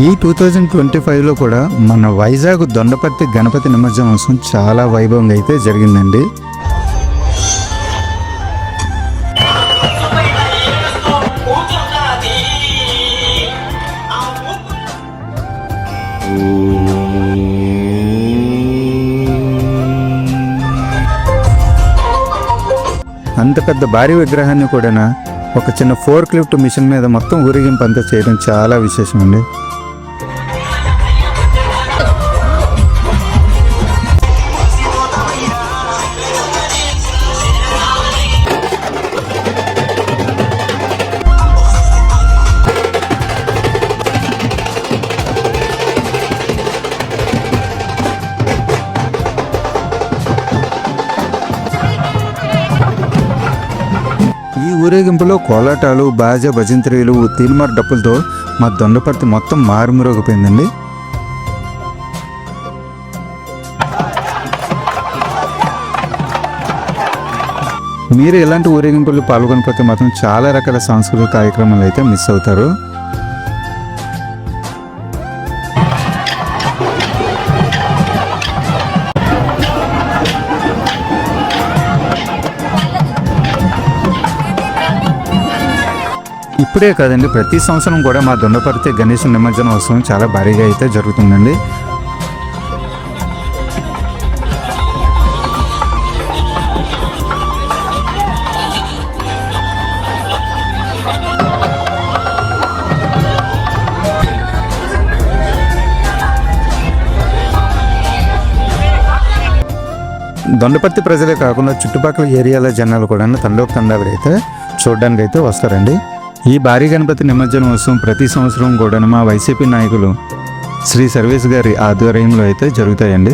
ఈ 2025లో కూడా మన వైజాగ్ దొండపర్తి గణపతి నిమజ్జనోత్సవం చాలా వైభవంగా అయితే జరిగిందండి. అంత పెద్ద భారీ విగ్రహాన్ని కూడా ఒక చిన్న ఫోర్క్ లిఫ్ట్ మిషన్ మీద మొత్తం ఊరేగింపు అంతా చేయడం చాలా విశేషం అండి. ఈ ఊరేగింపులో కోలాటాలు, బాజా, భజంత్రీలు, తీన్మార్ డప్పులతో మా దొండపర్తి మొత్తం మారుమరుగిపోయిందండి. మీరు ఇలాంటి ఊరేగింపులు పాల్గొనకపోతే మాత్రం చాలా రకాల సాంస్కృతిక కార్యక్రమాలు అయితే మిస్ అవుతారు. ఇప్పుడే కాదండి, ప్రతి సంవత్సరం కూడా మా దొండపర్తి గణేష్ నిమజ్జనోత్సవం చాలా భారీగా అయితే జరుగుతుందండి. దొండపర్తి ప్రజలే కాకుండా చుట్టుపక్కల ఏరియాల జనాలు కూడా తండోపతండాలు అయితే చూడడానికి అయితే వస్తారండి. ఈ భారీ గణపతి నిమజ్జనోత్సవం ప్రతి సంవత్సరం కూడా మా వైసీపీ నాయకులు శ్రీ సర్వేశ్ గారి ఆధ్వర్యంలో అయితే జరుగుతాయండి.